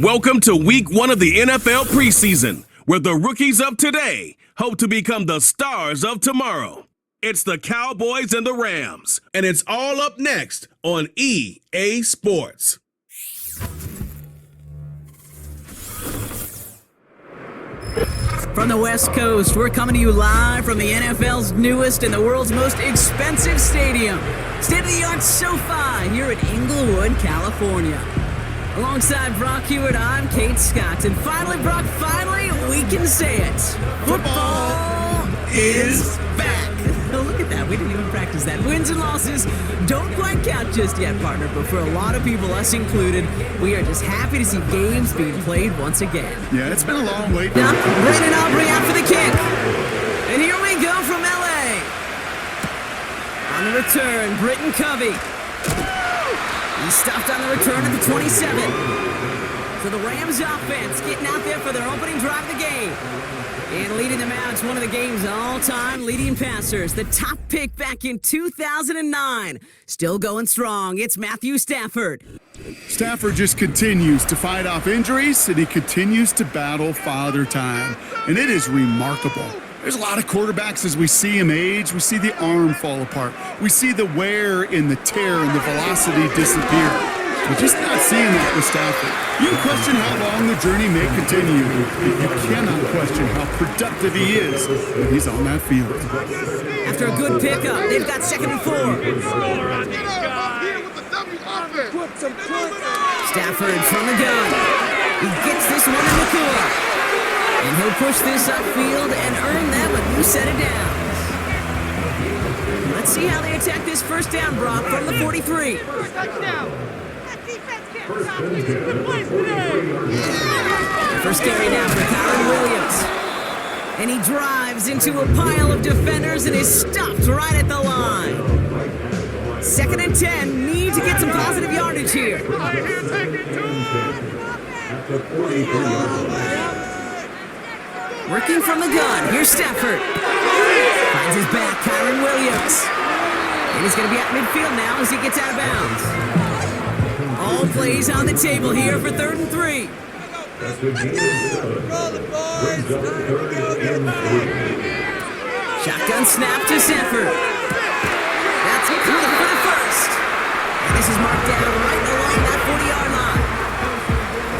Welcome to week 1 of the NFL preseason, where the rookies of today hope to become the stars of tomorrow. It's the Cowboys and the Rams, and it's all up next on EA Sports. From the West Coast, we're coming to you live from the NFL's newest and the world's most expensive stadium, state-of-the-art SoFi here in Inglewood, California. Alongside Brock Hewitt, I'm Kate Scott. And finally, Brock, we can say it. Football is back. Oh, look at that. We didn't even practice that. Wins and losses don't quite count just yet, partner. But for a lot of people, us included, we are just happy to see games being played once again. Yeah, it's been a long wait. Now, Brandon Aubrey out for the kick. And here we go from LA. On the return, Britton Covey. He stopped on the return at the 27. So the Rams offense getting out there for their opening drive of the game. And leading them out, it's one of the game's all-time leading passers. The top pick back in 2009. Still going strong. It's Matthew Stafford. Stafford just continues to fight off injuries, and he continues to battle father time. And it is remarkable. There's a lot of quarterbacks as we see him age. We see the arm fall apart. We see the wear and the tear and the velocity disappear. We're just not seeing that with Stafford. You can question how long the journey may continue, but you cannot question how productive he is when he's on that field. After a good pickup, they've got 2nd and 4. Stafford from the gun. He gets this one in the core. And he'll push this upfield and earn them a new set of downs. Let's see how they attack this first down, Brock, from the 43. First carry now for Kyron Williams. And he drives into a pile of defenders and is stopped right at the line. 2nd and 10. Need to get some positive yardage here. Working from the gun. Here's Stafford. Finds his back, Kyron Williams. And he's going to be at midfield now as he gets out of bounds. All plays on the table here for 3rd and 3. Shotgun snap to Stafford. That's good for the first. And this is marked down right along that 40-yard line.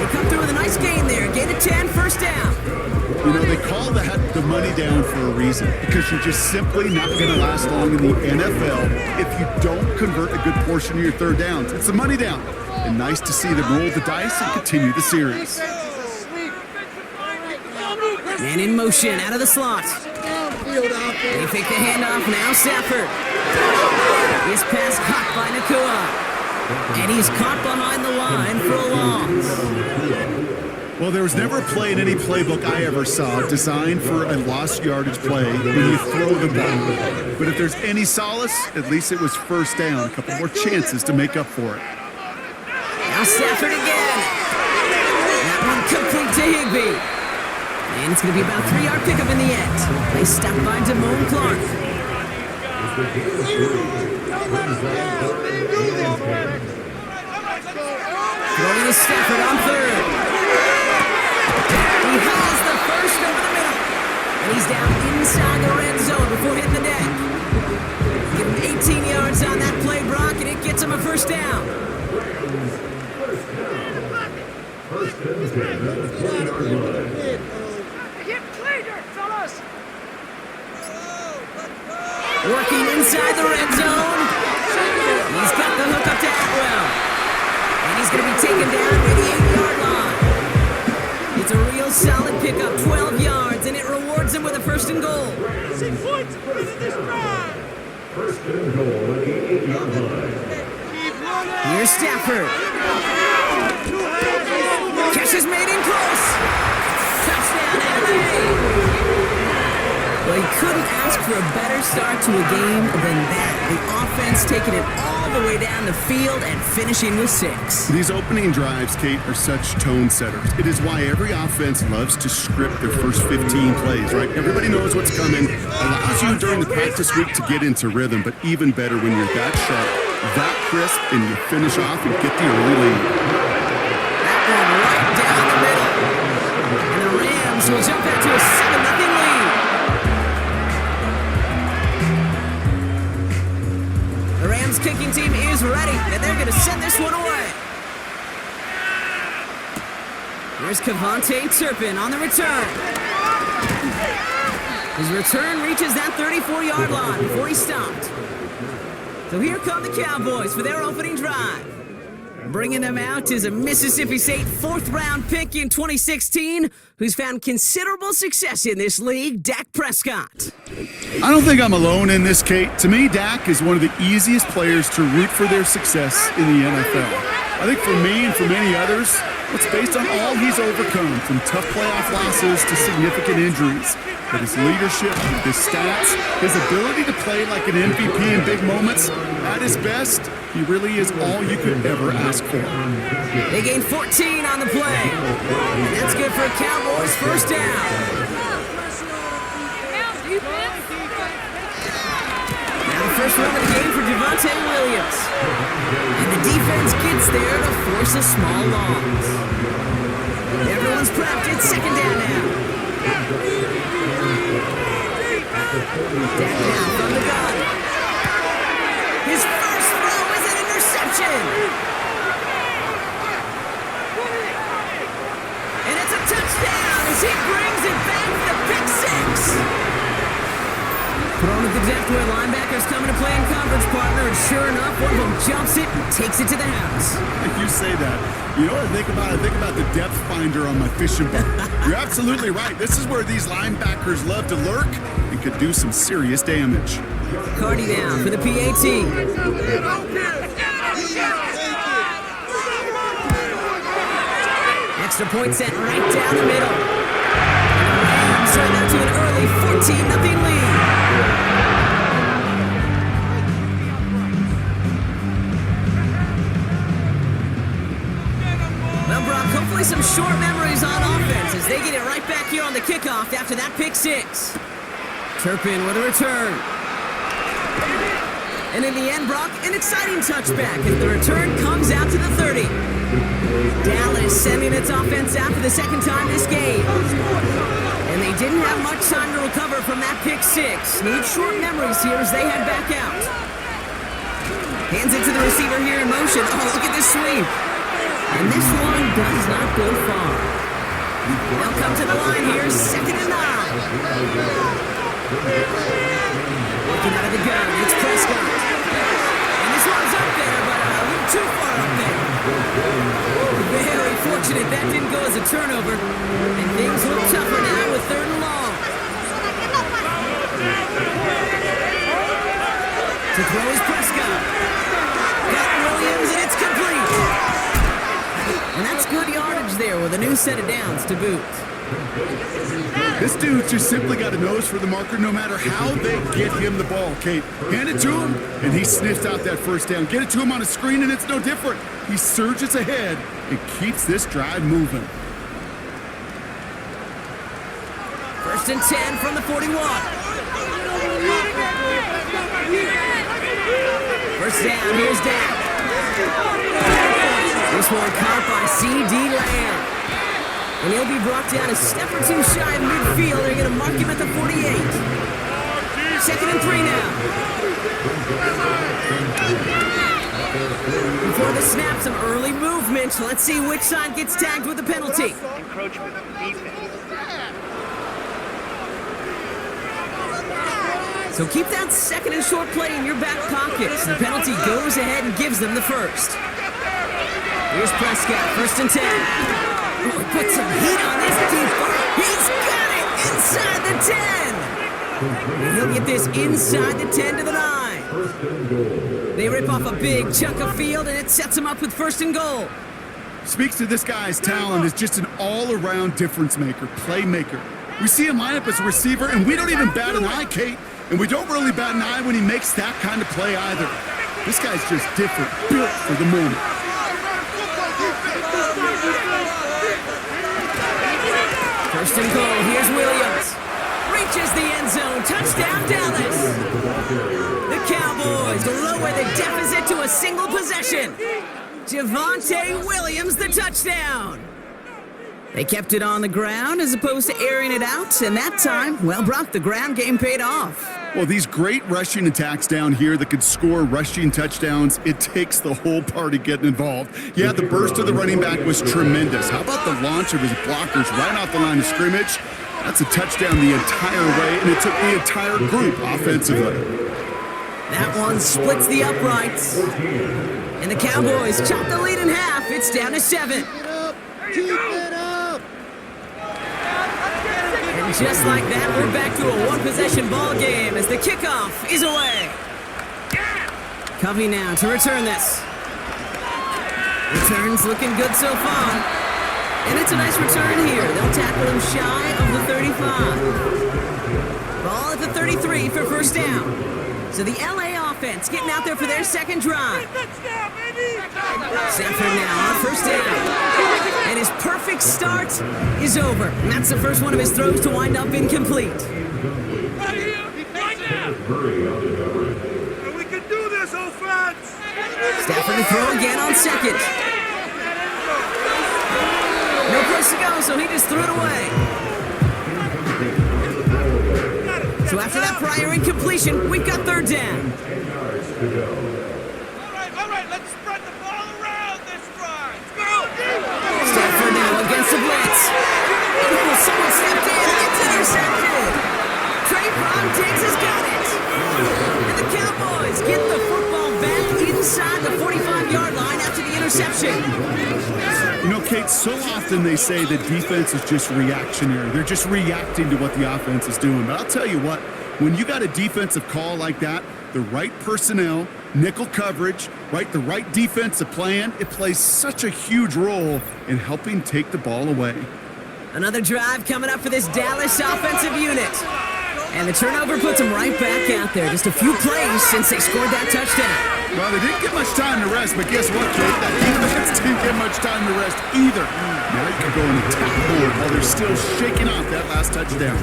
They come through with a nice gain there. Gain of 10, first down. You know, they call that the money down for a reason, because you're just simply not going to last long in the NFL if you don't convert a good portion of your third downs. It's the money down. And nice to see them roll the dice and continue the series. Man in motion, out of the slot. They fake the handoff, now Stafford. His pass caught by Nakua. And he's caught behind the line for a loss. Well, there was never a play in any playbook I ever saw designed for a lost yardage play when you throw the ball. But if there's any solace, at least it was first down. A couple more chances to make up for it. Now Stafford again. That one complete to Higbee. And it's going to be about a 3-yard pickup in the end. They stop by Damone Clark. Throwing to Stafford on 3rd. He has the first over the middle. And he's down inside the red zone before hitting the deck. Give him 18 yards on that play, Brock, and it gets him a first down. Working inside the red zone. He's got the hook up to Atwell. And he's going to be taken down near the 8-yard line. It's a real solid pickup, 12 yards, and it rewards him with a 1st and goal. 6 points in this drive. 1st and goal at the 8-yard line. Here's Stafford. Catch is made in close. Touchdown, LA. Well, he couldn't ask for a better start to a game than that. The offense taking it all the way down the field and finishing with 6. These opening drives, Kate, are such tone setters. It is why every offense loves to script their first 15 plays, right? Everybody knows what's coming. Allows you during the practice week to get into rhythm, but even better when you're that sharp, that crisp, and you finish off and get the early lead. That one right down This will jump out to a 7-0 lead. The Rams kicking team is ready, and they're going to send this one away. Here's Cavante Turpin on the return. His return reaches that 34-yard line before he stopped. So here come the Cowboys for their opening drive. Bringing them out is a Mississippi State 4th-round pick in 2016 who's found considerable success in this league, Dak Prescott. I don't think I'm alone in this, Kate. To me, Dak is one of the easiest players to root for their success in the NFL. I think for me and for many others, it's based on all he's overcome, from tough playoff losses to significant injuries. But his leadership, his stats, his ability to play like an MVP in big moments, at his best, he really is all you could ever ask for. They gain 14 on the play. And that's good for a Cowboys first down. Now the first run of the game for Javonte Williams. And the defense gets there to force a small loss. Everyone's prepped. It's second down now. Dak now from the gun. His first throw is an interception. And it's a touchdown as he brings it back for the pick six. Thrown at the depth where linebackers coming to play in coverage, partner, and sure enough, one of them jumps it and takes it to the house. If you say that, you know what I think about? I think about the depth finder on my fishing boat. You're absolutely right. This is where these linebackers love to lurk and could do some serious damage. Cardi down for the PAT. Extra point set right down the middle. Rams turn that to an early 14-0 lead. Well, Brock, hopefully some short memories on offense as they get it right back here on the kickoff after that pick six. Turpin with a return. And in the end, Brock, an exciting touchback as the return comes out to the 30. Dallas sending its offense out for the second time this game. And they didn't have much time to recover from that pick six. Need short memories here as they head back out. Hands it to the receiver here in motion. Oh, look at this sweep. And this one does not go far. They'll come to the line here, 2nd and 9. Working out of the gun, it's Prescott. And this one's up there, but a little too far up there. Very fortunate that didn't go as a turnover. And things look tougher now with 3rd and long. To throw is Prescott. Got Williams, and it's complete. And that's good yardage there with a new set of downs to boot. This dude's just simply got a nose for the marker no matter how they get him the ball, Kate. Hand it to him, and he sniffs out that first down. Get it to him on a screen, and it's no different. He surges ahead and keeps this drive moving. 1st and 10 from the 41. First down, here's Dak. This one caught by C.D. Lamb. And he'll be brought down a step or two shy of midfield. They're going to mark him at the 48. 2nd and 3 now. Before the snap, some early movement. Let's see which side gets tagged with the penalty. Encroachment defense. So keep that 2nd and short play in your back pockets. The penalty goes ahead and gives them the first. Here's Prescott, 1st and 10. Oh, put some heat on this deep. He's got it inside the 10. And he'll get this inside the 10 to the 9. They rip off a big chunk of field, and it sets him up with 1st and goal. Speaks to this guy's talent as just an all-around difference maker, playmaker. We see him line up as a receiver, and we don't even bat an eye, Kate. And we don't really bat an eye when he makes that kind of play either. This guy's just different, built for the moment. 1st and goal, here's Williams. Reaches the end zone, touchdown Dallas. The Cowboys lower the deficit to a single possession. Javonte Williams, the touchdown. They kept it on the ground as opposed to airing it out, and that time, well, Brock, the ground game paid off. Well, these great rushing attacks down here that could score rushing touchdowns, it takes the whole party getting involved. Yeah, the burst of the running back was tremendous. How about the launch of his blockers right off the line of scrimmage? That's a touchdown the entire way, and it took the entire group offensively. That one splits the uprights. And the Cowboys chop the lead in half. It's down to 7. Keep it up! And just like that, we're back to a one-possession ball game as the kickoff is away. Covey now to return this. Return's looking good so far. And it's a nice return here. They'll tackle him shy of the 35. Ball at the 33 for first down. So the LA offense getting out there for their second drive. Sanford now on first down. And his perfect start is over. And that's the first one of his throws to wind up incomplete. We can do this, offense! Stafford to throw again on second. No place to go, so he just threw it away. So after that prior incompletion, we've got third down. All right, let's spread the ball around this drive. Go! Stafford now against the blitz. Oh, someone stepped in. It's intercepted. Trayvon Diggs has got it. And the Cowboys get the football back inside the 45-yard line after the interception. You know, Kate, so often they say that defense is just reactionary. They're just reacting to what the offense is doing. But I'll tell you what, when you got a defensive call like that, the right personnel, nickel coverage, the right defensive plan, it plays such a huge role in helping take the ball away. Another drive coming up for this Dallas offensive unit. And the turnover puts them right back out there. Just a few plays since they scored that touchdown. Well, they didn't get much time to rest, but guess what, Kate? That defense didn't get much time to rest either. Now you can go and attack more while they're still shaking off that last touchdown.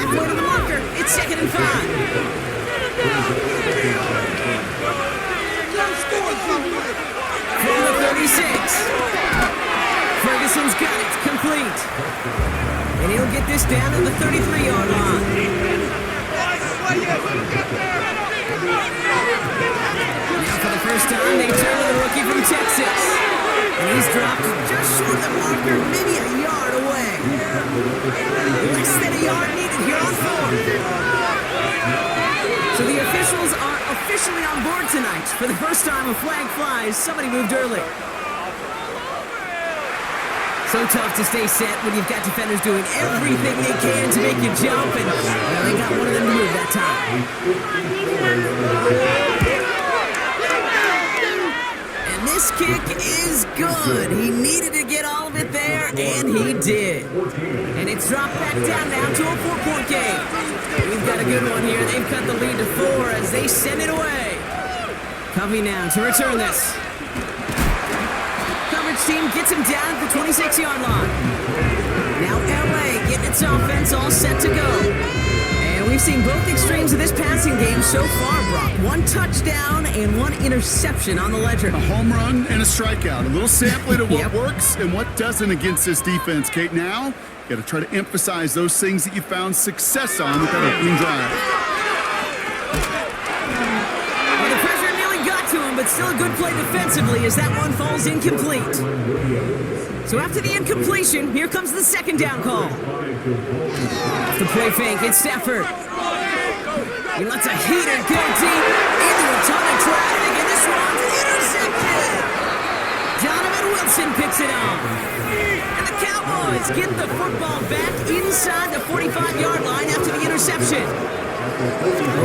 Halfway to the marker. It's 2nd and 5. From the 36. Ferguson's got it. Complete. And he'll get this down to the 33-yard line. Now for the first time, they turn to the rookie from Texas. And he's dropped just short of the marker, maybe a yard away. Less than a yard needed here on 4th. So the officials are officially on board tonight. For the first time, a flag flies. Somebody moved early. So tough to stay set when you've got defenders doing everything they can to make you jump, and well, they got one of them to move that time. And this kick is good. He needed to get all of it there, and he did. And it's dropped back down now to a 4-point game. We've got a good one here. They've cut the lead to 4 as they send it away. Covey now to return this. Team gets him down at the 26-yard line. Now LA getting its offense all set to go. And we've seen both extremes of this passing game so far, Brock. 1 touchdown and 1 interception on the ledger. A home run and a strikeout. A little sampling of what works and what doesn't against this defense, Kate. Now, you got to try to emphasize those things that you found success on with that opening drive. But still a good play defensively as that one falls incomplete. So after the incompletion, here comes the 2nd down call. Off the play fake, it's Stafford. He lets a heater go deep into a ton of traffic, and this one's intercepted. Donovan Wilson picks it up. And the Cowboys get the football back inside the 45-yard line after the interception.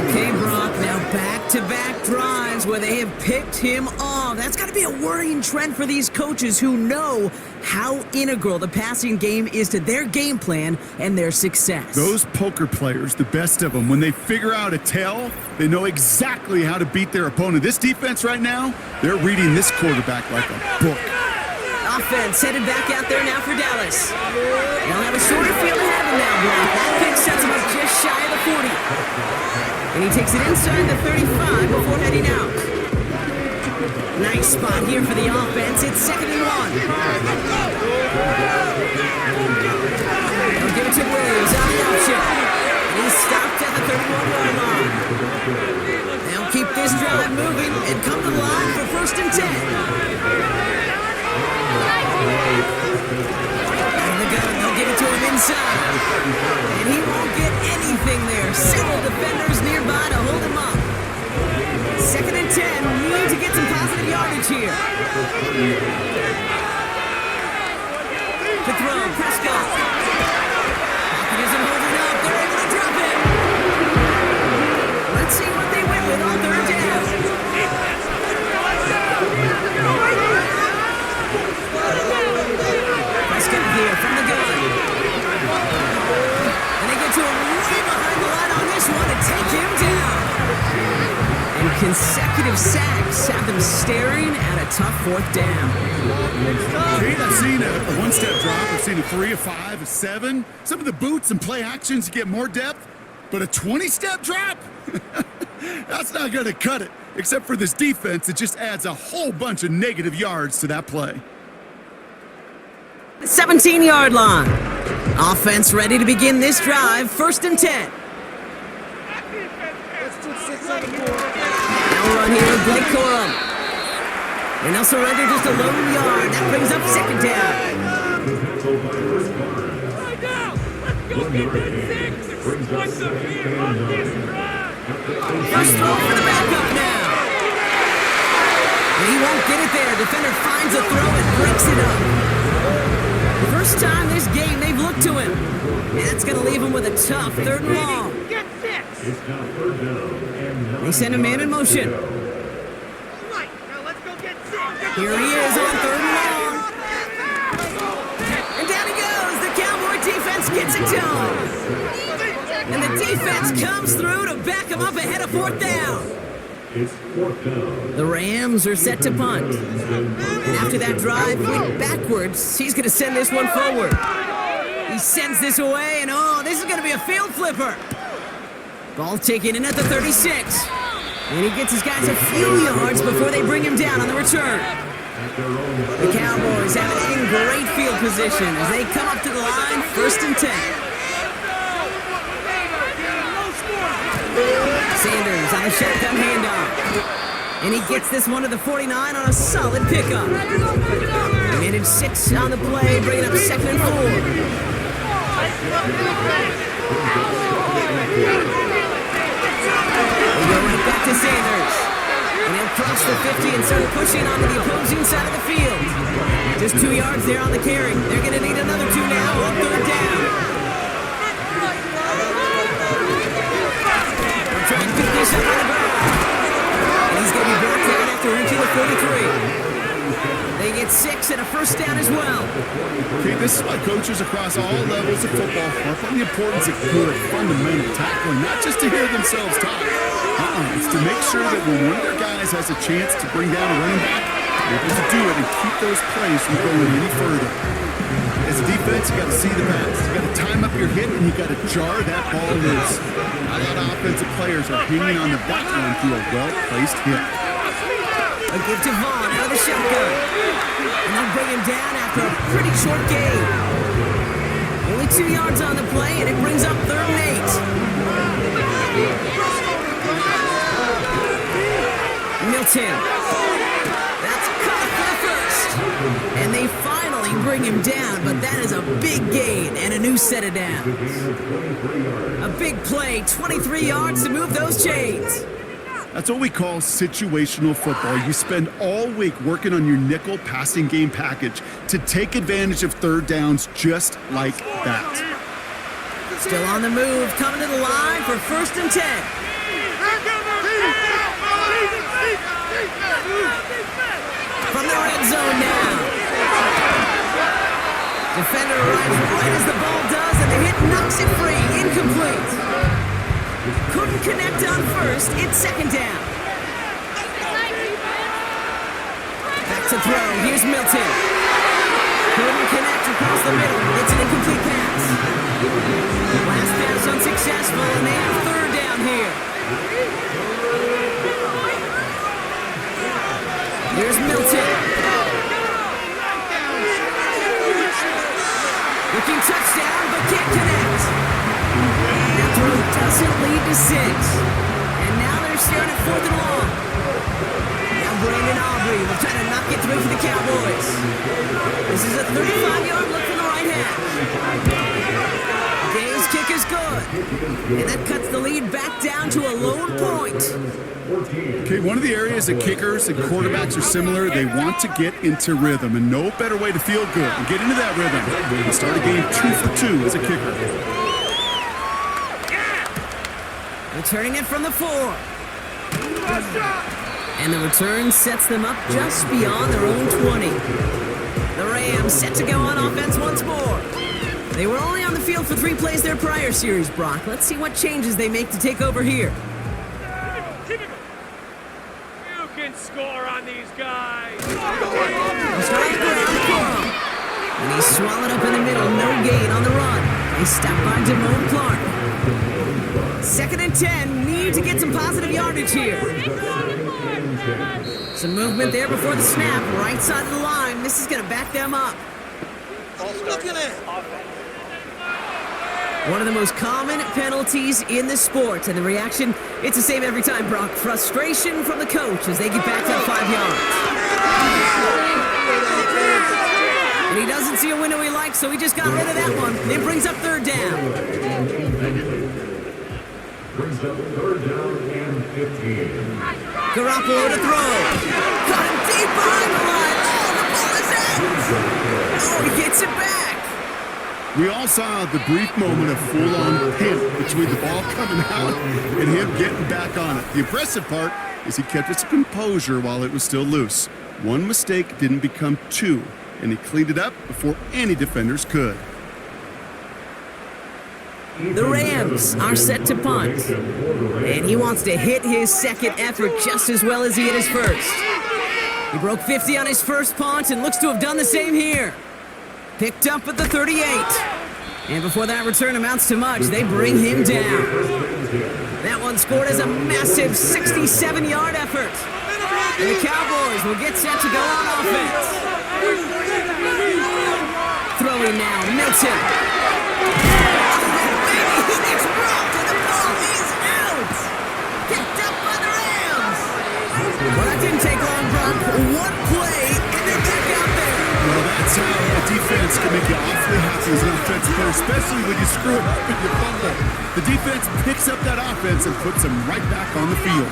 Okay, Brock, now back-to-back drives where they have picked him off. That's got to be a worrying trend for these coaches who know how integral the passing game is to their game plan and their success. Those poker players, the best of them, when they figure out a tell, they know exactly how to beat their opponent. This defense right now, they're reading this quarterback like a book. Offense headed back out there now for Dallas. They'll have a shorter field ahead of them now, Brock. That pick sets him up just shy of the 40. And he takes it inside the 35 before heading out. Nice spot here for the offense. It's 2nd and 1. They'll give it to Williams on the option. And he's stopped at the 31-yard line. They'll keep this drive moving and come to the line for 1st and 10. Out of the gun, they'll give it to him inside. And he won't get anything there. Several defenders nearby to hold him up. 2nd and 10. Need to get some positive yardage here. To throw, Prescott. Pocket isn't holding up. They're able to drop it. Let's see what they win with on 3rd down. Prescott here from the gun. And they get to him way behind the line on this one to take him down. And consecutive sacks have them staring at a tough 4th down. Kate, I've seen a one-step drop. I've seen a 3, a 5, a 7. Some of the boots and play actions get more depth, but a 20-step drop? That's not going to cut it. Except for this defense, it just adds a whole bunch of negative yards to that play. 17-yard line. Offense ready to begin this drive. 1st and 10. Now run here with Blake Corum. And they'll surrender just a lone yard. That brings up 2nd down. First throw for the backup now. And he won't get it there. Defender finds a throw and breaks it up. First time this game they've looked to him. And that's going to leave him with a tough 3rd and long. They send a man in motion. Here he is on 3rd and long. And down he goes. The Cowboy defense gets it to him. And the defense comes through to back him up ahead of 4th down. The Rams are set to punt. And after that drive went backwards, he's going to send this one forward. He sends this away, and oh, this is going to be a field flipper. Ball taken in at the 36. And he gets his guys a few yards before they bring him down on the return. The Cowboys have it in great field position as they come up to the line, 1st and 10. Sanders on a shotgun handoff. And he gets this one to the 49 on a solid pickup. They managed 6 on the play, bringing up 2nd and 4. They go right back to Sanders. And he'll cross the 50 and start pushing onto the opposing side of the field. Just 2 yards there on the carry. They're going to need another 2 now on 3rd down. They're trying to pick this up on the ground. And he's going to be brought down after reaching the 43. They get 6 and a 1st down as well. Okay, this is why coaches across all levels of football harp on the importance of good, fundamental tackling, not just to hear themselves talk. It's to make sure that when one of their guys has a chance to bring down a running back, they're able to do it and keep those plays from going any further. As a defense, you got to see the pass. You got to time up your hit, and you got to jar that ball loose. A lot of offensive players are hanging on to that one through a well-placed hit. A give to Vaughn out of the shotgun. And they'll bring him down after a pretty short gain. Only 2 yards on the play, and it brings up 3rd and 8. Milton. That's caught for the 1st. And they finally bring him down, but that is a big gain and a new set of downs. A big play, 23 yards to move those chains. That's what we call situational football. You spend all week working on your nickel passing game package to take advantage of 3rd downs just like that. Still on the move, coming to the line for 1st and 10. From the red zone now. Defender arrives right as the ball does, and the hit knocks it free. Incomplete. Couldn't connect on 1st. It's 2nd down. Back to throw. Here's Milton. Couldn't connect across the middle. It's an incomplete pass. Last pass unsuccessful, and they have 3rd down here. Here's Milton. decent lead to 6. And now they're staring at 4th and long. Now Brandon Aubrey will try to knock it through for the Cowboys. This is a 35-yard look from the right half. Gay's kick is good. And that cuts the lead back down to a lone point. Okay, one of the areas that kickers and quarterbacks are similar, they want to get into rhythm, and no better way to feel good and get into that rhythm than start a game 2 for 2 as a kicker. Returning it from the 4. And the return sets them up just beyond their own 20. The Rams set to go on offense once more. They were only on the field for 3 plays their prior series, Brock. Let's see what changes they make to take over here. You can score on these guys. Starting around Corum. And he's swallowed up in the middle. No gain on the run. They stop by Damone Clark. 2nd and 10. Need to get some positive yardage here. Some movement there before the snap. Right side of the line. This is going to back them up. One of the most common penalties in the sport, and the reaction, it's the same every time, Brock. Frustration from the coach as they get back up 5 yards. And he doesn't see a window he likes, so he just got rid of that one. It brings up 3rd down. Brings up 3rd down and 15. Garoppolo to throw. Got him deep behind the line. Oh, the ball is out. Oh, he gets it back. We all saw the brief moment of full-on panic between the ball coming out and him getting back on it. The impressive part is he kept his composure while it was still loose. One mistake didn't become 2, and he cleaned it up before any defenders could. The Rams are set to punt, and he wants to hit his second effort just as well as he hit his first. He broke 50 on his first punt and looks to have done the same here. Picked up at the 38. And before that return amounts to much, they bring him down. That one scored as a massive 67-yard effort. And the Cowboys will get set to go on offense. Throwing now, Milton. He gets rocked and the ball is out. Picked up by the Rams. Well, that didn't take long, Brock. One play, and they're back out there. Well, that's how a defense can make you awfully happy as an offensive player, especially when you screw it up and you fumble. The defense picks up that offense and puts them right back on the field.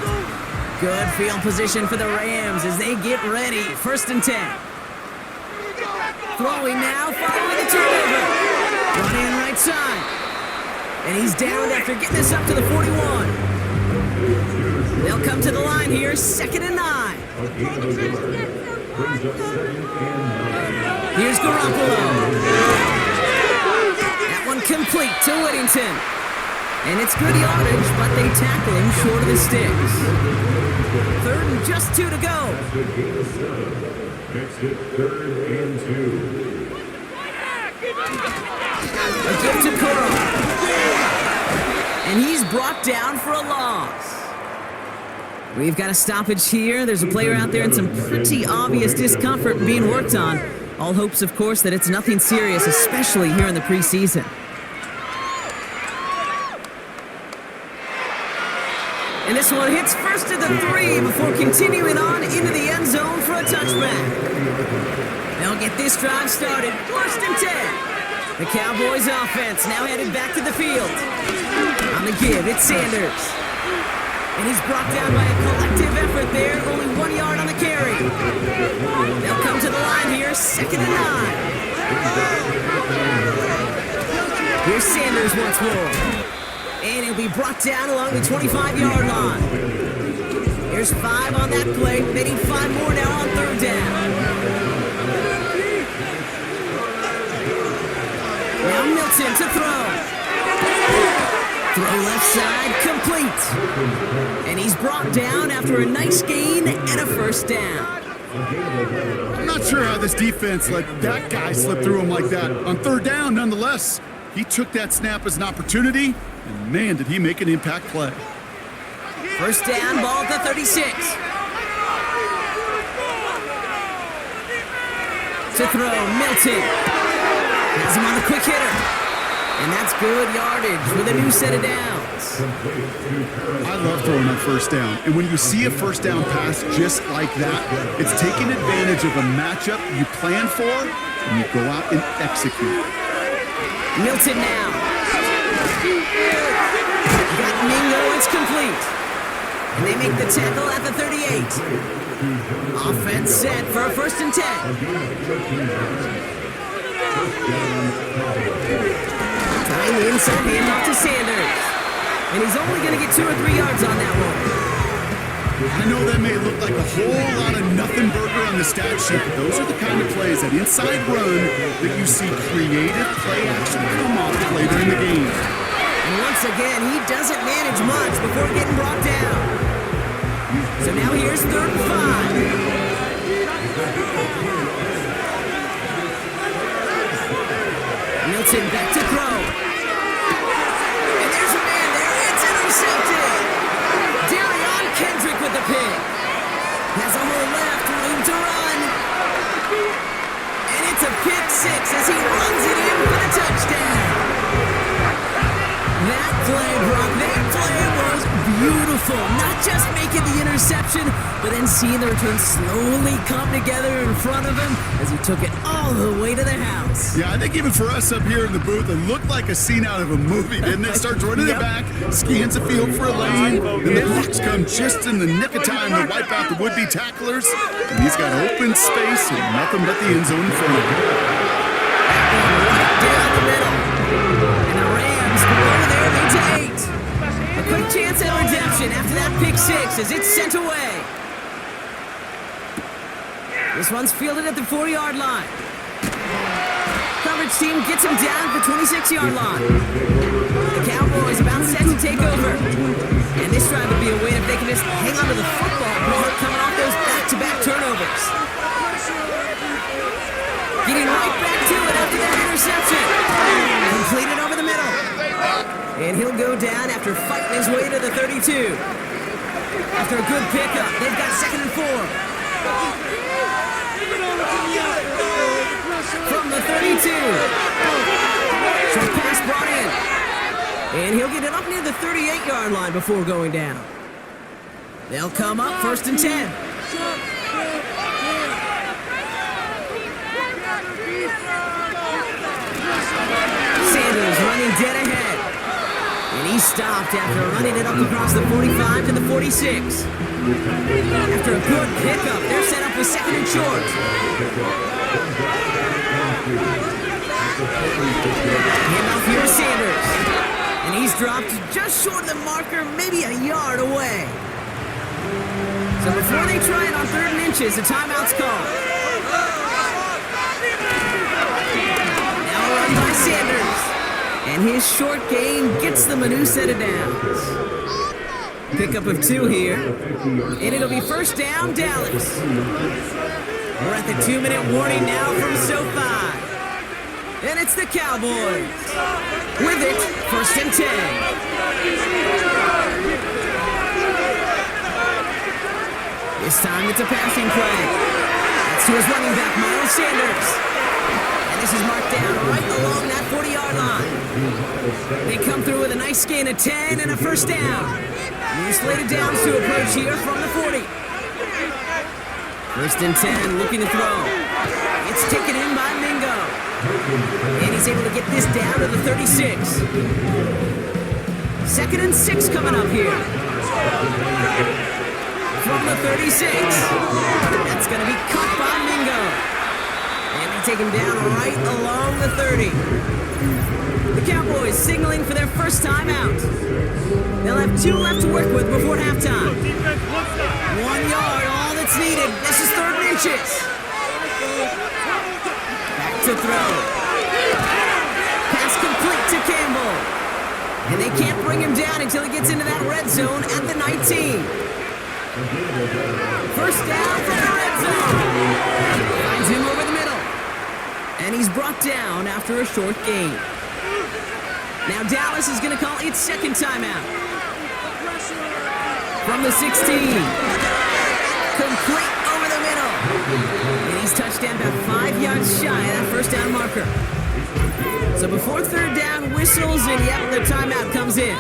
Good field position for the Rams as they get ready. 1st and 10. Throwing now, following the turnover. Running right side. And he's down after getting this up to the 41. They'll come to the line here, 2nd and 9. Here's Garoppolo. That one complete to Whittington. And it's good yardage, but they tackle him short of the sticks. 3rd and just 2 to go. Makes it 3rd and 2. A give to Corum. And he's brought down for a loss. We've got a stoppage here. There's a player out there in some pretty obvious discomfort being worked on. All hopes, of course, that it's nothing serious, especially here in the preseason. And this one hits first to the 3 before continuing on into the end zone for a touchback. They'll get this drive started. 1st and 10. The Cowboys offense now headed back to the field. On the give, it's Sanders. And he's brought down by a collective effort there. Only 1 yard on the carry. They'll come to the line here, 2nd and 9. Here's Sanders once more. And he'll be brought down along the 25-yard line. Here's 5 on that play. They need 5 more now on 3rd down. Now Milton to throw. Throw left side, complete. And he's brought down after a nice gain and a 1st down. I'm not sure how this defense let that guy slip through him like that. On 3rd down, nonetheless, he took that snap as an opportunity, and man, did he make an impact play. 1st down, ball at the 36. To throw, Milton. Has him on the quick hitter. And that's good yardage with a new set of downs. pass. I love throwing on first down. And when you see a first down pass just like that, it's taking advantage of a matchup you plan for, and you go out and execute. Milton now. Got Mingo, it's complete. And they make the tackle at the 38. Offense set for a 1st and 10. Trying the inside handoff to Sanders. And he's only going to get 2 or 3 yards on that one. I know that may look like a whole lot of nothing burger on the stat sheet, but those are the kind of plays, that inside run, that you see creative play action come off later in the game. And once again, he doesn't manage much before getting brought down. So now here's 3rd and 5. Milton back to throw. And there's a man there. It's intercepted. Darion Kendrick with the pick. Has a hole left, room to run. And it's a pick 6 as he runs it in for the touchdown. That play, Brock, that play was beautiful. Not just making the interception, but then seeing the return slowly come together in front of him as he took it all the way to the house. Yeah, I think even for us up here in the booth, it looked like a scene out of a movie, didn't it? Starts running it back, scans the field for a lane, and the blocks come just in the nick of time to wipe out the would-be tacklers, and he's got open space and nothing but the end zone in front of him. Right down the middle. And the Rams go over there, lead to 8. A quick chance at redemption after that pick 6 as it's sent away. This one's fielded at the 4-yard line. Coverage team gets him down at the 26-yard line. The Cowboys about set to take over. And this drive would be a win if they can just hang on to the football more coming off those back-to-back turnovers. Getting right back to it after that interception. Completed over the middle. And he'll go down after fighting his way to the 32. After a good pickup, they've got 2nd and 4. From the 32. Short pass brought in. And he'll get it up near the 38-yard line before going down. They'll come up 1st and 10. Sanders running dead ahead. And he stopped after running it up across the 45 to the 46. After a good pickup, they're set up with 2nd and short. Handoff here to Sanders. And he's dropped just short of the marker, maybe a yard away. So before they try it on 3rd and inches, a timeout's called. Now run by Sanders. And his short gain gets them a new set of downs. Pickup of 2 here. And it'll be 1st down, Dallas. We're at the 2-minute warning now from SoFi. And it's the Cowboys. With it, 1st and 10. This time it's a passing play. That's to his running back, Miles Sanders. And this is marked down right along that 40-yard line. They come through with a nice gain of 10 and a 1st down. New slated downs to approach here from the 40. 1st and 10, looking to throw. It's taken in by Mingo. And he's able to get this down to the 36. 2nd and 6 coming up here. From the 36. That's going to be caught by Mingo. And they take him down right along the 30. The Cowboys signaling for their first time out. They'll have 2 left to work with before halftime. 1 yard, all that's needed. This is 3rd and inches. Back to throw. Pass complete to Campbell. And they can't bring him down until he gets into that red zone at the 19. 1st down from the red zone. Finds him over the middle. And he's brought down after a short gain. Now Dallas is going to call its 2nd timeout. From the 16. Complete over the middle. And he's touched down about 5 yards shy of that 1st down marker. So before 3rd down whistles, and yep, the timeout comes in.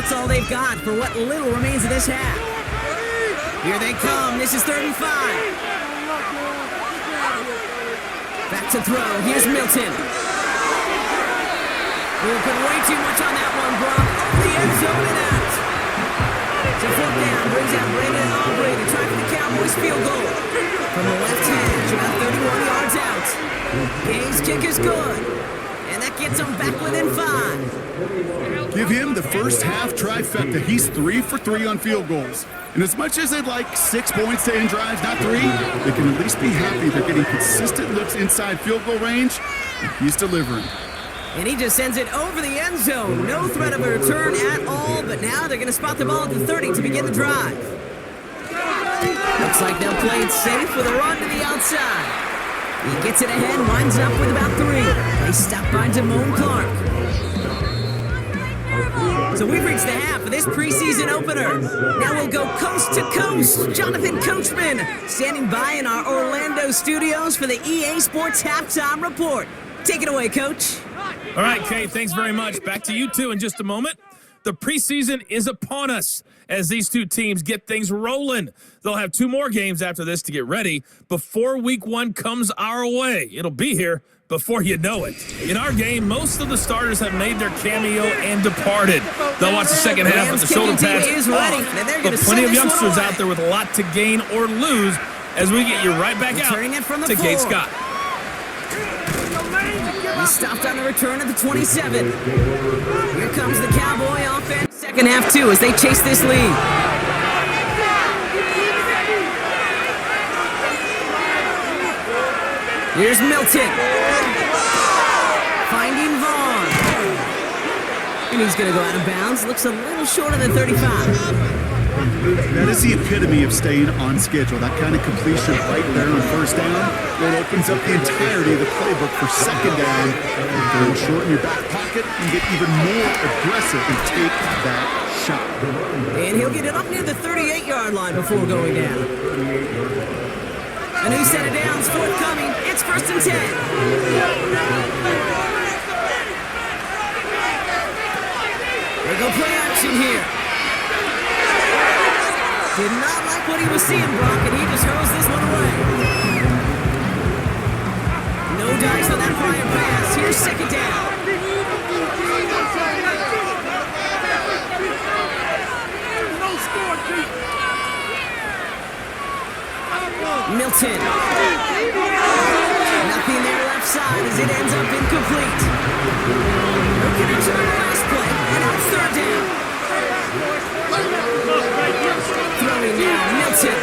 that's all they've got for what little remains of this half. Here they come. This is 3rd and 5. Back to throw. Here's Milton. We'll put way too much on that one, Brock. Over the end zone and out. So 4th down brings out Brandon Aubrey to try for the Cowboys field goal. From the left hash, about 31 yards out. Gay's kick is good. And that gets them back within 5. Give him the first half trifecta. He's 3 for 3 on field goals. And as much as they'd like 6 points to end drives, not 3, they can at least be happy they're getting consistent looks inside field goal range, and he's delivering. And he just sends it over the end zone. No threat of a return at all, but now they're going to spot the ball at the 30 to begin the drive. Looks like they'll play it safe with a run to the outside. He gets it ahead, winds up with about 3. They stop by Damone Clark. So we've reached the half of this preseason opener. Now we'll go coast to coast. Jonathan Coachman standing by in our Orlando studios for the EA Sports Halftime Report. Take it away, Coach. All right, Kay, thanks very much. Back to you two in just a moment. The preseason is upon us as these two teams get things rolling. They'll have 2 more games after this to get ready before week 1 comes our way. It'll be here before you know it. In our game, most of the starters have made their cameo and departed. They'll watch the second half with the shoulder pads off. But plenty of youngsters out there with a lot to gain or lose as we get you right back out to Kate Scott. He stopped on the return at the 27. Here comes the Cowboy offense. Second half, too, as they chase this lead. Here's Milton. Finding Vaughn. And he's going to go out of bounds. Looks a little short of the 35. That is the epitome of staying on schedule. That kind of completion right there on first down, that opens up the entirety of the playbook for second down. Third and short in your back pocket, you get even more aggressive and take that shot. And he'll get it up near the 38-yard line before going down. A new set of downs forthcoming. It's 1st and 10. They go play action here. Did not like what he was seeing, Brock, and he just hurls this one away. No dice on that prior pass. Here's 2nd down. Milton. Nothing there left side as it ends up incomplete. No connection on the last play, and now it's 3rd down. Throwing now, Milton.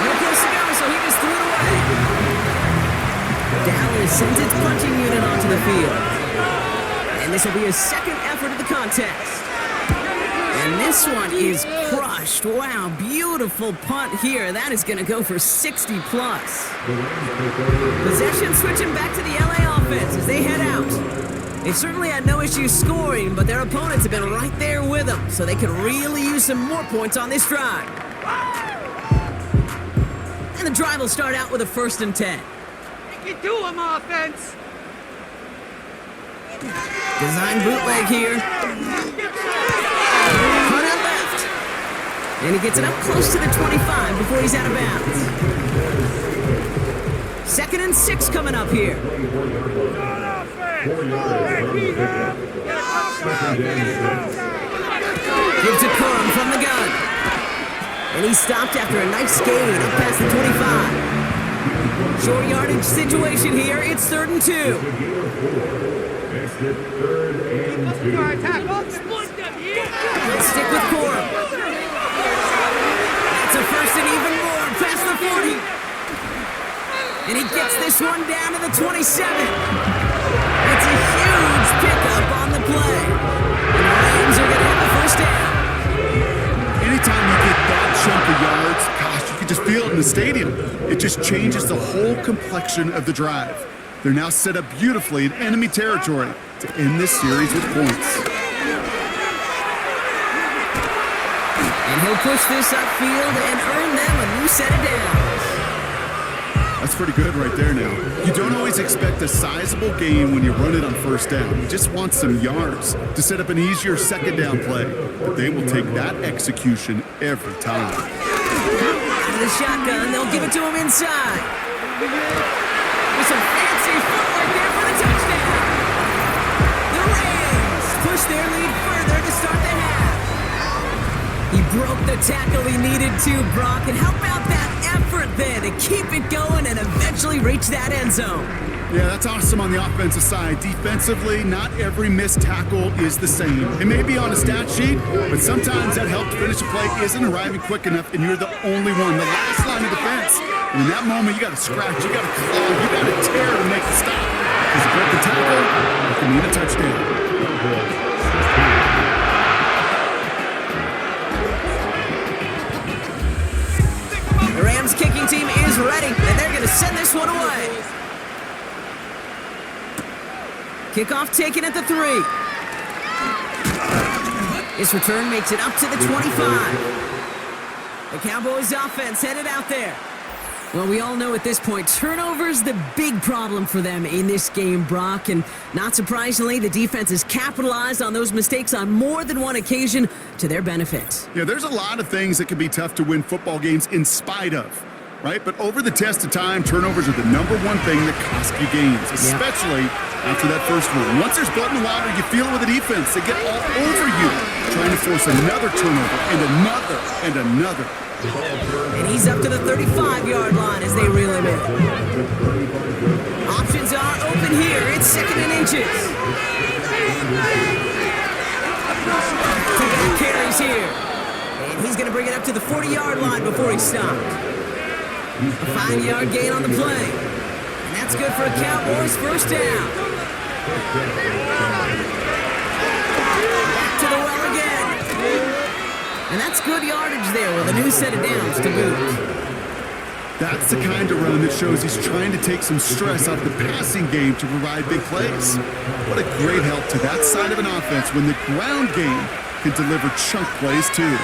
No place to go, so he just threw it away. Dallas sends its punching unit onto the field. And this will be his 2nd effort of the contest. And this one is crushed. Wow, beautiful punt here. That is going to go for 60+. Possession switching back to the LA offense as they head out. They've certainly had no issues scoring, but their opponents have been right there with them, so they could really use some more points on this drive. And the drive will start out with a 1st and 10. You do them, offense. Design bootleg here. Punt out left. And he gets it up close to the 25 before he's out of bounds. 2nd and 6 coming up here. Give to Corum from the gun. And he stopped after a nice gain up past the 25. Short yardage situation here. It's 3rd and 2. Let's stick with Corum. That's a 1st and even more past the 40. And he gets this one down to the 27. It's a huge pickup on the play. And the Rams are going to have a 1st down. Anytime you get that chunk of yards, gosh, you can just feel it in the stadium. It just changes the whole complexion of the drive. They're now set up beautifully in enemy territory to end this series with points. And he'll push this upfield and earn them a new set of downs. That's pretty good right there now. You don't always expect a sizable gain when you run it on first down. You just want some yards to set up an easier second down play. But they will take that execution every time. Out of the shotgun, they'll give it to him inside. With some fancy footwork there for the touchdown. The Rams push their lead further to start the half. He broke the tackle he needed to, Brock, and how about that effort then to keep it going and eventually reach that end zone? Yeah, that's awesome on the offensive side. Defensively, not every missed tackle is the same. It may be on a stat sheet, but sometimes that help to finish a play isn't arriving quick enough, and you're the only one, the last line of defense. And in that moment, you got to scratch, you got to claw, you got to tear to make the stop. Because you broke the tackle, you can need a touchdown. The Rams kicking team is ready, and they're going to send this one away. Kickoff taken at the 3. This return makes it up to the 25. The Cowboys offense headed out there. Well, we all know at this point, turnover's the big problem for them in this game, Brock. And not surprisingly, the defense has capitalized on those mistakes on more than one occasion to their benefit. Yeah, there's a lot of things that can be tough to win football games in spite of, right? But over the test of time, turnovers are the number one thing that cost you games, especially after that first one. Once there's blood in the water, you feel it with the defense. They get all over you, trying to force another turnover and another and another. And he's up to the 35-yard line as they reel him in. Options are open here. It's 2nd and inches. Two back carries here. And he's going to bring it up to the 40-yard line before he's stopped. A 5-yard gain on the play. And that's good for a Cowboys first down. Back to the well again. And that's good yardage there with a new set of downs to boot. That's the kind of run that shows he's trying to take some stress out of the passing game to provide big plays. What a great help to that side of an offense when the ground game can deliver chunk plays too.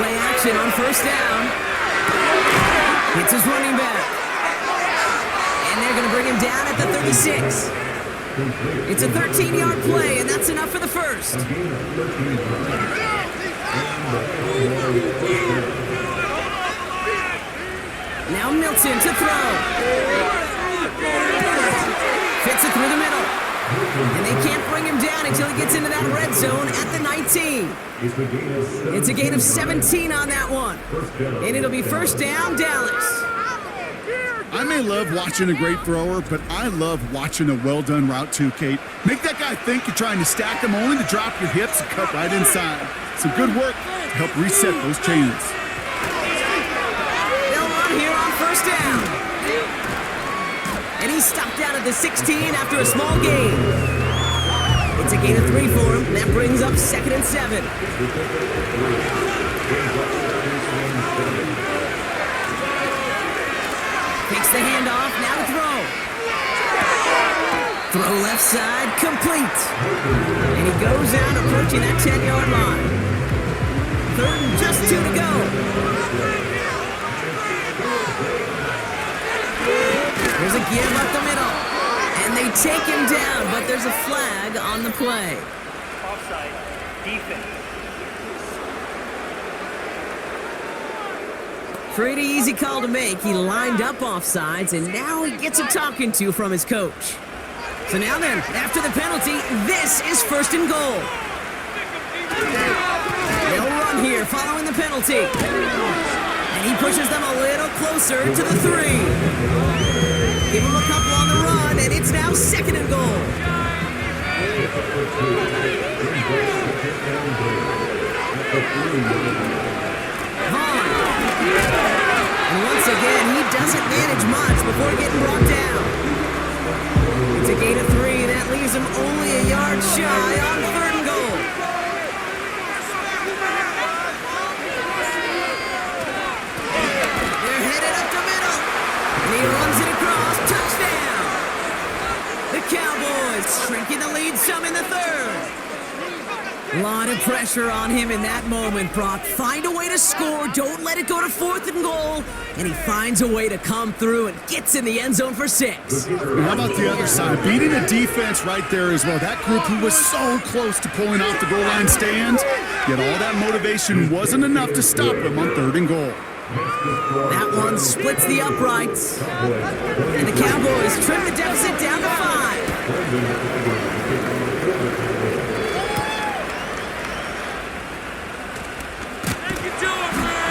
Play action on first down. Hits his running back. And they're going to bring him down at the 36. It's a 13-yard play, and that's enough for the first. Now Milton to throw. Fits it through the middle. And they can't bring him down until he gets into that red zone at the 19. It's a gain of 17 on that one. And it'll be first down, Dallas. I may love watching a great thrower, but I love watching a well-done route too, Kate. Make that guy think you're trying to stack him only to drop your hips and cut right inside. Some good work to help reset those chains. They'll run here on first down. And he's stopped out at the 16 after a small gain. It's a gain of 3 for him, and that brings up 2nd and 7. Takes the handoff, now to throw. Throw left side, complete. And he goes out approaching that 10-yard line. 3rd and just 2 to go. There's a give up the middle. And they take him down, but there's a flag on the play. Offside. Defense. Pretty easy call to make. He lined up offsides, and now he gets a talking to from his coach. So now then, after the penalty, this is 1st and goal. They'll run here following the penalty. And he pushes them a little closer to the 3. Give him a couple on the run, and it's now 2nd and goal. Vaughn. And once again, he doesn't manage much before getting brought down. It's a gain of 3, and that leaves him only a yard shy on 3rd and goal. They're headed up the middle, and he runs it across. Touchdown! The Cowboys shrinking the lead some in the 3rd. A lot of pressure on him in that moment, Brock. Find a way to score. Don't let it go to 4th and goal. And he finds a way to come through and gets in the end zone for 6. And how about the other side? Beating a defense right there as well. That group who was so close to pulling off the goal line stands, yet all that motivation wasn't enough to stop them on 3rd and goal. That one splits the uprights. And the Cowboys trim the deficit down to 5.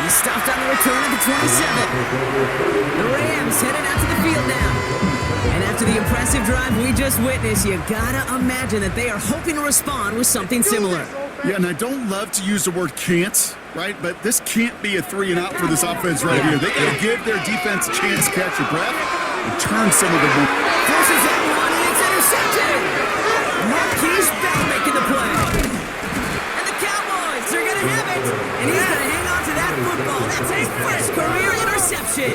He stopped on the return at the 27. The Rams headed out to the field now. And after the impressive drive we just witnessed, you gotta imagine that they are hoping to respond with something similar. Yeah, and I don't love to use the word can't, right? But this can't be a 3 and out for this offense right here. They gotta give their defense a chance to catch their breath and turn some of the forces that one, and it's intercepted. Marquise Bell making the play. And the Cowboys are gonna have it. And he's gonna hang on to that football. That's his first career interception.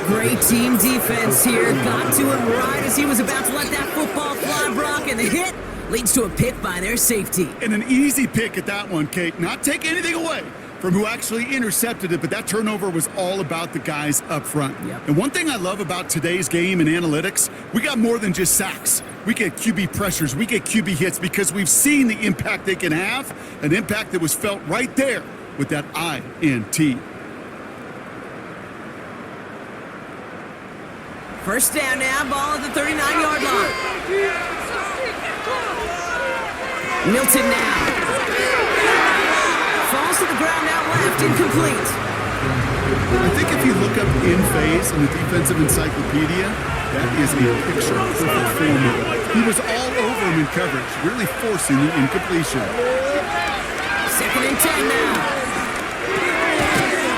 Great team defense here. Got to him right as he was about to let that football fly, Brock, and the hit leads to a pick by their safety. And an easy pick at that one, Kate. Not take anything away from who actually intercepted it, but that turnover was all about the guys up front. Yep. And one thing I love about today's game and analytics, we got more than just sacks. We get QB pressures, we get QB hits because we've seen the impact they can have, an impact that was felt right there with that INT. First down now, ball at the 39-yard line. Milton now. Falls to the ground out left, incomplete. I think if you look up in phase in the defensive encyclopedia, that is a picture-perfect film of it. He was all over him in coverage, really forcing the incompletion. 2nd and 10 now.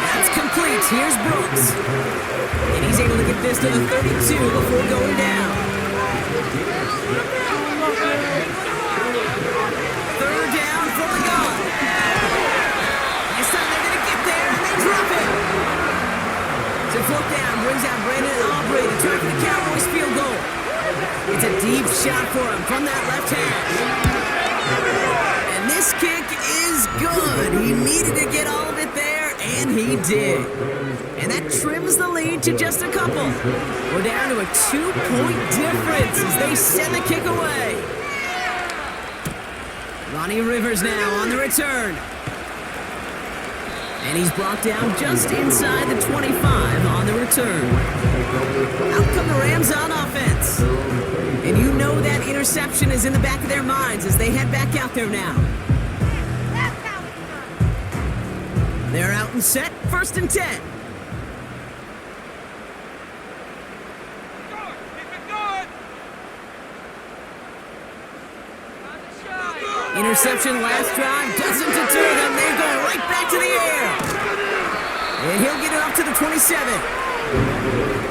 That's complete. Here's Brooks. And he's able to get this to the 32 before going down. 3rd down from the gun. This time they're going to get there, and they drop it. So 4th down brings out Brandon Aubrey to try for the Cowboys field goal. It's a deep shot for him from that left hash. And this kick is good. He needed to get all of it there, and he did. And that trims the lead to just a couple. We're down to a 2-point difference as they send the kick away. Ronnie Rivers now on the return. And he's brought down just inside the 25 on the return. Out come the Rams on offense. And you know that interception is in the back of their minds as they head back out there now. They're out and set, 1st and 10. Interception last drive doesn't deter them. They're going right back to the air. And he'll get it up to the 27.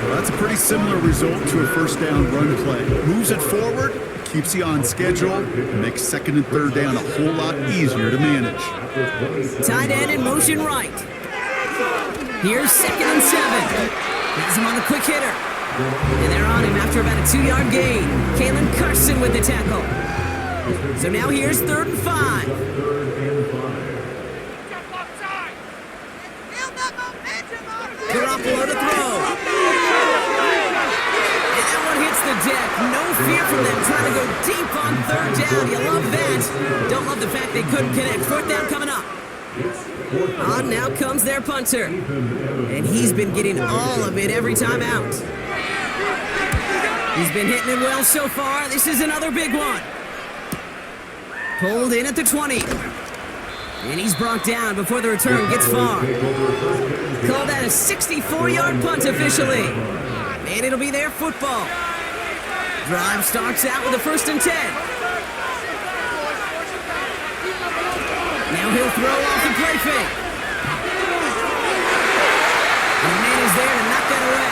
Well, that's a pretty similar result to a 1st down run play. Moves it forward, keeps you on schedule, and makes 2nd and 3rd down a whole lot easier to manage. Tight end in motion right. Here's 2nd and 7. Has him on the quick hitter. And they're on him after about a 2-yard gain. Kalen Carson with the tackle. So now here's 3rd and 5. Garoppolo to throw. And that one hits the deck. No fear from them trying to go deep on 3rd down. You love that. Don't love the fact they couldn't connect. 4th down coming up. On now comes their punter. And he's been getting all of it every time out. He's been hitting it well so far. This is another big one. Pulled in at the 20. And he's brought down before the return gets far. Call that a 64-yard punt officially. And it'll be their football. Drive starts out with a 1st and 10. Now he'll throw off the play fake. And the man is there to knock that away.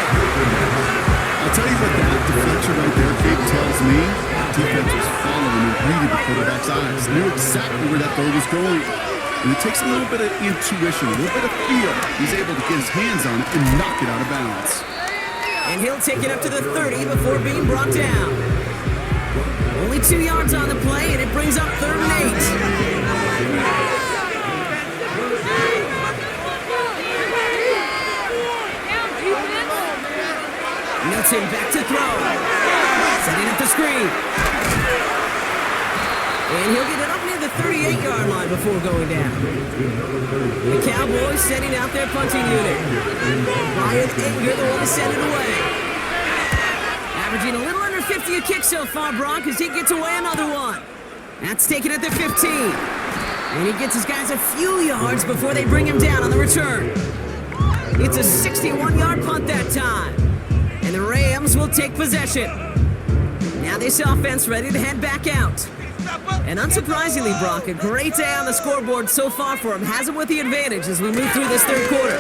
I'll tell you what that deflection right there, Kate, tells me. Defense was following and reading the quarterback's eyes. They knew exactly where that ball was going. And it takes a little bit of intuition, a little bit of feel. He's able to get his hands on it and knock it out of bounds. And he'll take it up to the 30 before being brought down. Only 2 yards on the play, and it brings up 3rd and 8. Milton back to throw. Setting up the screen. And he'll get it up near the 38-yard line before going down. The Cowboys setting out their punting unit. Ryan Edgar, the one to send it away. Averaging a little under 50 a kick so far, Brock, as he gets away another one. That's taken at the 15. And he gets his guys a few yards before they bring him down on the return. It's a 61-yard punt that time. And the Rams will take possession. Now this offense ready to head back out. And unsurprisingly, Brock, a great day on the scoreboard so far for him. Has him with the advantage as we move through this 3rd quarter.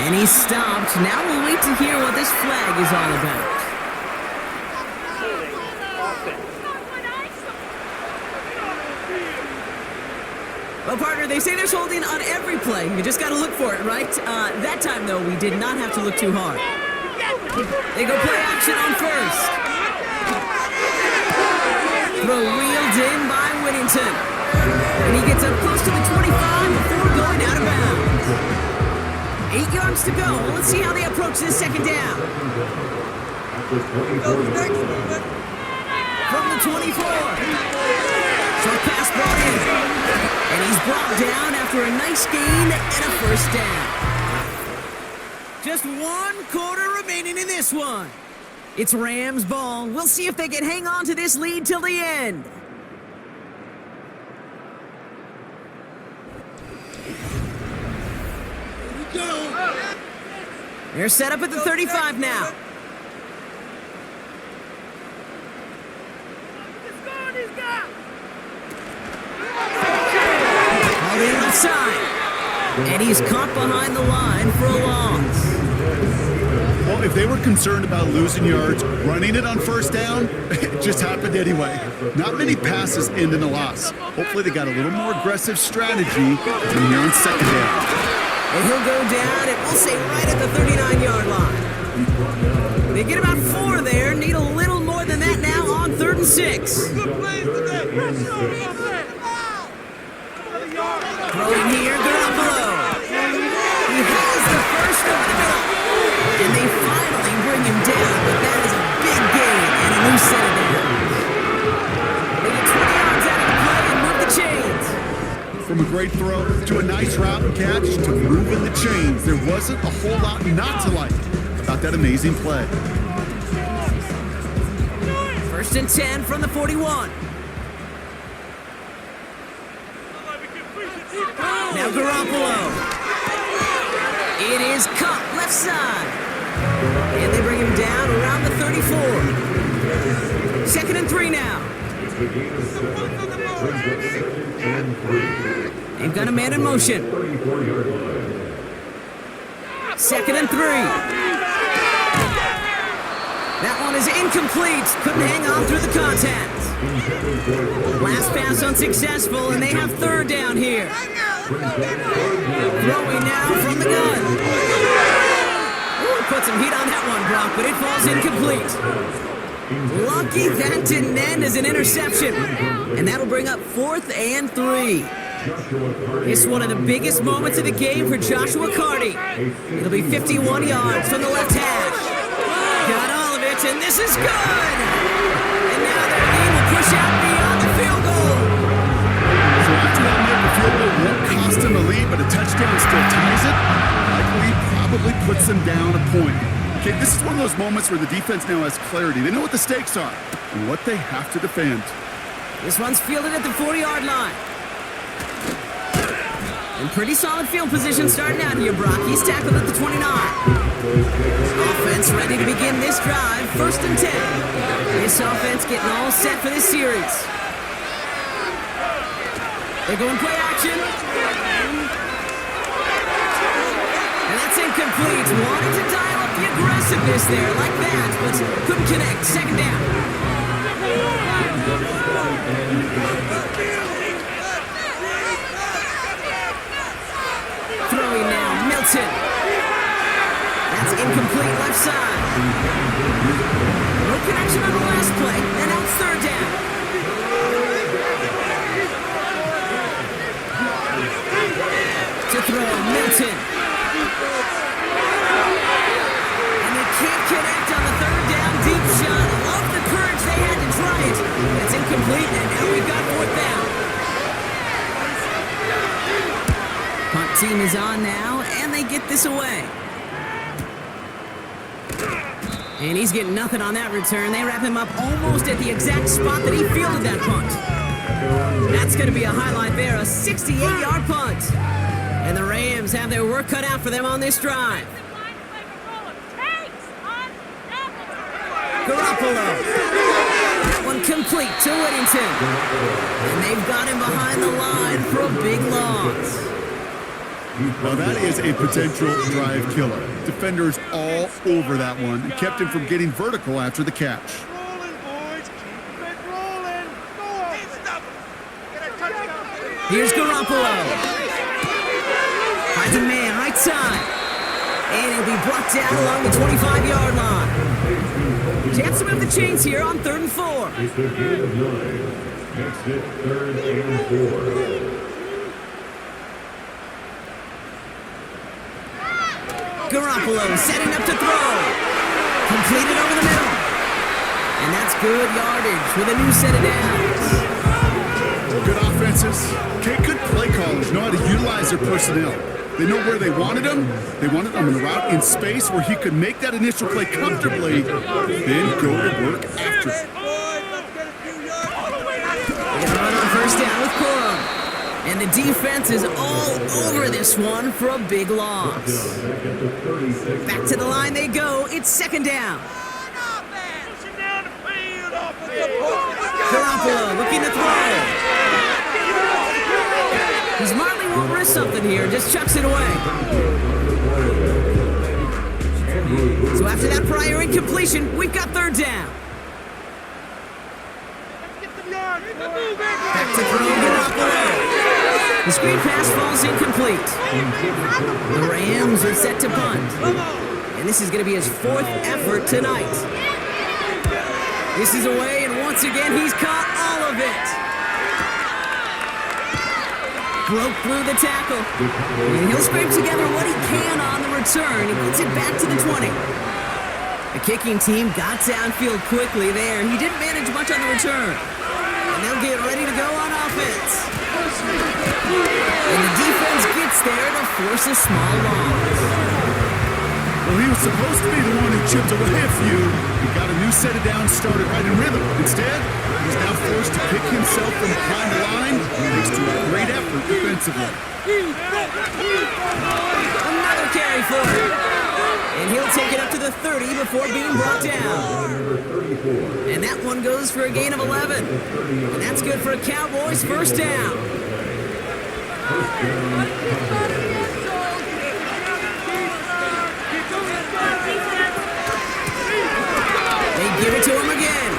And he's stopped. Now we'll wait to hear what this flag is all about. Holding. Offense. Well, partner, they say there's holding on every play. You just got to look for it, right? That time, though, we did not have to look too hard. They go play action on first. Throw wheeled in by Whittington. And he gets up close to the 25 before going out of bounds. 8 yards to go. Let's see how they approach this 2nd down. From the 24. Short pass brought in. And he's brought down after a nice gain and a 1st down. Just 1 quarter remaining in this one. It's Rams ball. We'll see if they can hang on to this lead till the end. They're set up at the 35 now. Holding left side. And he's caught behind the line for a loss. Well, if they were concerned about losing yards, running it on 1st down, it just happened anyway. Not many passes end in a loss. Hopefully they got a little more aggressive strategy here on 2nd down. And he'll go down, and we'll say right at the 39-yard line. They get about 4 there, need a little more than that now on 3rd and 6. Throwing here, Garoppolo. He has the first over the middle. And they finally bring him down, but that is a big gain and a new set of downs. They get 20 yards out of the play and move the chains. From a great throw to a nice route and catch to moving the chains, there wasn't a whole lot not to like about that amazing play. 1st and 10 from the 41. Now Garoppolo. It is caught left side. And they bring him down around the 34. 2nd and 3 now. They've got a man in motion. 2nd and 3. That one is incomplete. Couldn't hang on through the contact. Last pass unsuccessful, and they have 3rd down here. Throwing now from the gun. Ooh, put some heat on that one, Brock, but it falls incomplete. Lucky that didn't end as an interception. And that'll bring up 4th and 3. It's one of the biggest moments of the game for Joshua Carty. It'll be 51 yards from the left hash. Got all of it, and this is good. And now their lead will push out beyond the field goal. So after that made the field goal won't cost them a lead, but a touchdown still ties it, likely probably puts them down a point. Okay, this is one of those moments where the defense now has clarity. They know what the stakes are and what they have to defend. This one's fielded at the 40-yard line. And pretty solid field position starting out here, Brock. He's tackled at the 29. Offense ready to begin this drive. 1st and 10. This offense getting all set for this series. They're going play action. And that's incomplete. Wanted to dial up the aggressiveness there like that, but couldn't connect. 2nd down. Throwing now, Milton. That's incomplete left side. connection on the last play, and now it's third down. To throw, Milton. And they can't connect on the third down deep shot. Love the courage they had to try it. It's incomplete, and now we've got fourth down. Punt team is on now, and they get this away. And he's getting nothing on that return. They wrap him up almost at the exact spot that he fielded that punt. That's going to be a highlight there, a 68-yard punt. And the Rams have their work cut out for them on this drive. Garoppolo. That one complete to Whittington. And they've got him behind the line for a big loss. Well, that is a potential drive killer. Defenders all over that one and kept him from getting vertical after the catch. Rolling, boys. Keep it rolling. Go on. Get a touchdown. Here's Garoppolo. Finds a man right side. And he'll be brought down along the 25-yard line. Chance to move the chains here on 3rd and 4. It's a gain of 9. Makes it 3rd and 4. Garoppolo setting up to throw. Completed over the middle. And that's good yardage with a new set of downs. Good offenses. Okay, good play callers know how to utilize their personnel. They know where they wanted him. They wanted him in a route in space where he could make that initial play comfortably, then go to work after. They run on first down with Corum. And the defense is all over this one for a big loss. Back to the line they go. It's 2nd down. Garoppolo looking to throw. He smartly won't risk something here. Just chucks it away. So after that prior incompletion, we've got 3rd down. Back to throw Garoppolo. The screen pass falls incomplete. The Rams are set to punt. And this is going to be his 4th effort tonight. This is away, and once again, he's caught all of it. Broke through the tackle. And he'll scrape together what he can on the return. He gets it back to the 20. The kicking team got downfield quickly there. He didn't manage much on the return. And they'll get ready to go on offense. And the defense gets there to force a small loss. Well, he was supposed to be the one who chipped away a few. He got a new set of downs started right in rhythm. Instead, he's now forced to pick himself from behind the line, thanks to a great effort defensively. Another carry for him. And he'll take it up to the 30 before being brought down. And that one goes for a gain of 11. And that's good for a Cowboys 1st down. They give it to him again.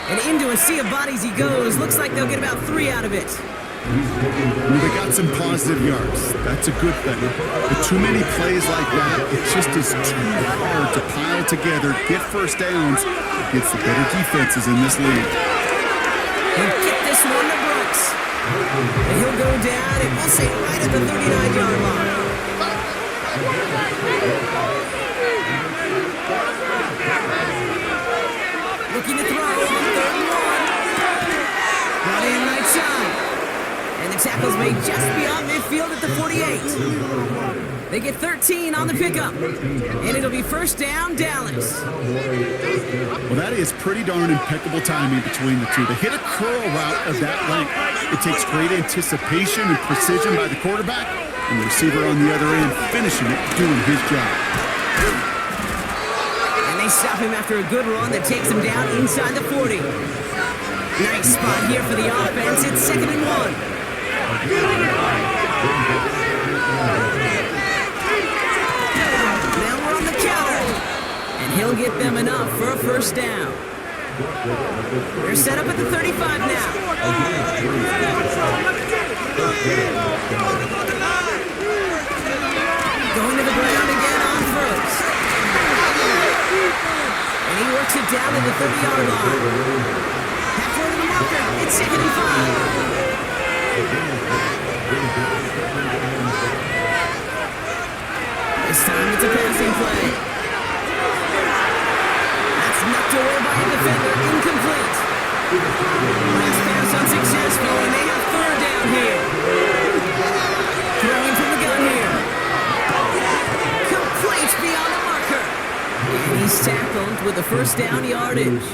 And into a sea of bodies he goes. Looks like they'll get about 3 out of it. Well, they got some positive yards. That's a good thing. But too many plays like that, it just is too hard to pile together, get 1st downs against the better defenses in this league. He'll get this one to Brooks. And he'll go down, and we'll say right at the 39-yard line. Looking to throw on 3rd and 1. Brought in right side. And the tackle's made just beyond midfield at the 48. They get 13 on the pickup. And it'll be 1st down, Dallas. Well, that is pretty darn impeccable timing between the two. To hit a curl route of that length, it takes great anticipation and precision by the quarterback, and the receiver on the other end finishing it, doing his job. And they stop him after a good run that takes him down inside the 40. Nice spot here for the offense. It's 2nd and 1. Now we're on the counter. And he'll get them enough for a 1st down. They're set up at the 35 now. Going to the ground again on 1st. And he works it the 30-yard line. Halfway to the marker. It's 2nd and 5. This time it's a passing play. That's knocked away by a defender. Incomplete. Last pass unsuccessful, and they have 3rd down here. Throwing from the gun here. Complete beyond the marker. And he's tackled with the 1st down yardage.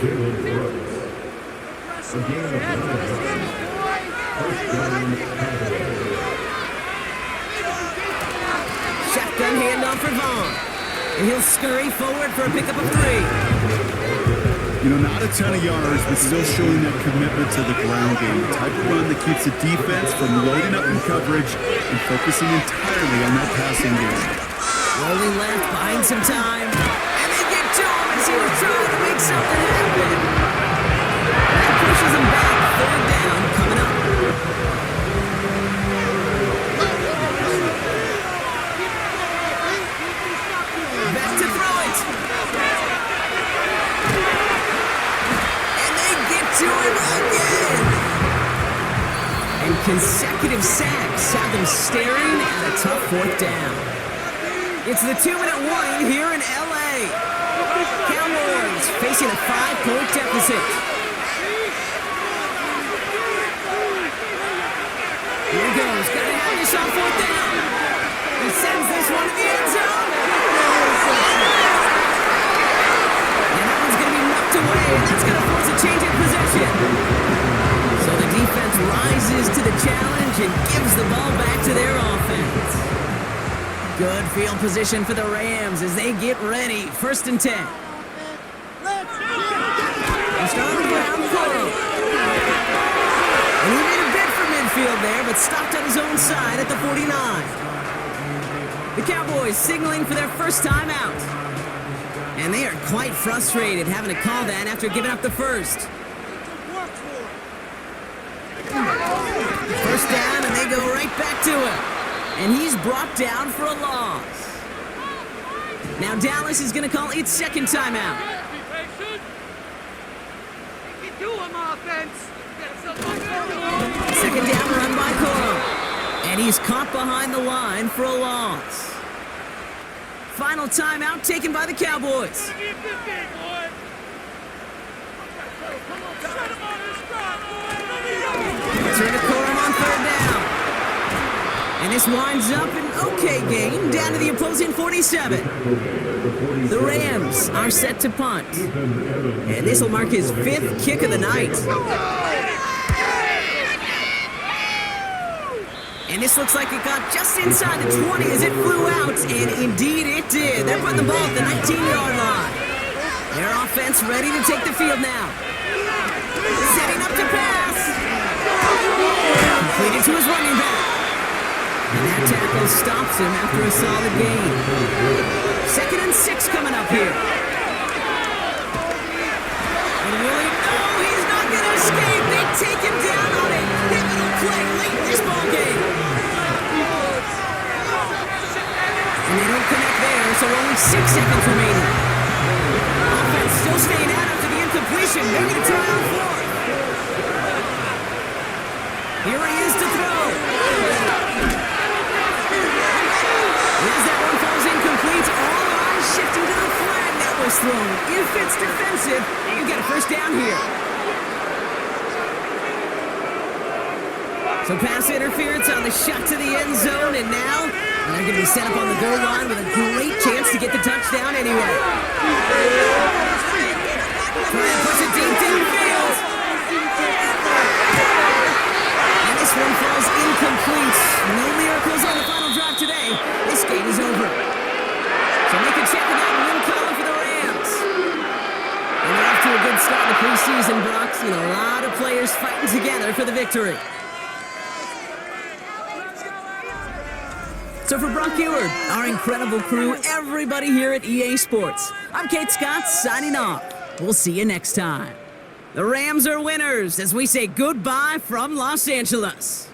Shotgun handoff for Vaughn. And he'll scurry forward for a pickup of 3. You know, not a ton of yards, but still showing that commitment to the ground game. The type of run that keeps the defense from loading up in coverage and focusing entirely on that passing game. Rolling left, buying some time. And they get to him as he was trying to make something happen. That pushes him back. 3rd down coming up. Back to throw it. And they get to him again. And consecutive sacks have them staring at a tough 4th down. It's the 2-minute warning here in LA. Cowboys facing a 5-point deficit. Here he goes. Gotta have this on 4th down. He sends this one to the end zone. And that one's gonna be knocked away. And that's gonna force a change in possession. So the defense rises to the challenge and gives the ball back to their offense. Good field position for the Rams as they get ready. 1st and 10. Starting around Coro. And he made a bid for midfield there, but stopped on his own side at the 49. The Cowboys signaling for their 1st time out. And they are quite frustrated having to call that after giving up the 1st. 1st down, and they go right back to it. And he's brought down for a loss. Now Dallas is going to call its 2nd timeout. Second down run by Coro. And he's caught behind the line for a loss. Final timeout taken by the Cowboys. Turn to Coro on 3rd down. And this winds up an okay game down to the opposing 47. The Rams are set to punt. And this will mark his 5th kick of the night. And this looks like it got just inside the 20 as it flew out. And indeed it did. They're putting the ball at the 19-yard line. Their offense ready to take the field now. Setting up to pass. Completed to his running back. And that tackle stops him after a solid gain. 2nd and 6 coming up here. And Willie, oh, he's not going to escape. They take him down on a pivotal play late in this ball game. And they don't connect there, so only 6 seconds remaining. Offense still staying out after the incompletion. They're going to try on 4th. Here he is to throw. As that one falls incomplete, all eyes shifting to the flag that was thrown. If it's defensive, you get a 1st down here. So pass interference on the shot to the end zone, and now they're going to be set up on the goal line with a great chance to get the touchdown anyway. Trying to push it deep downfield. And this one falls incomplete. No miracles on the final drive today. This game is over. So make a check of that win column for the Rams. And they're off to a good start in the preseason, Brock. Seen a lot of players fighting together for the victory. So for Brock Eward, our incredible crew, everybody here at EA Sports, I'm Kate Scott signing off. We'll see you next time. The Rams are winners as we say goodbye from Los Angeles.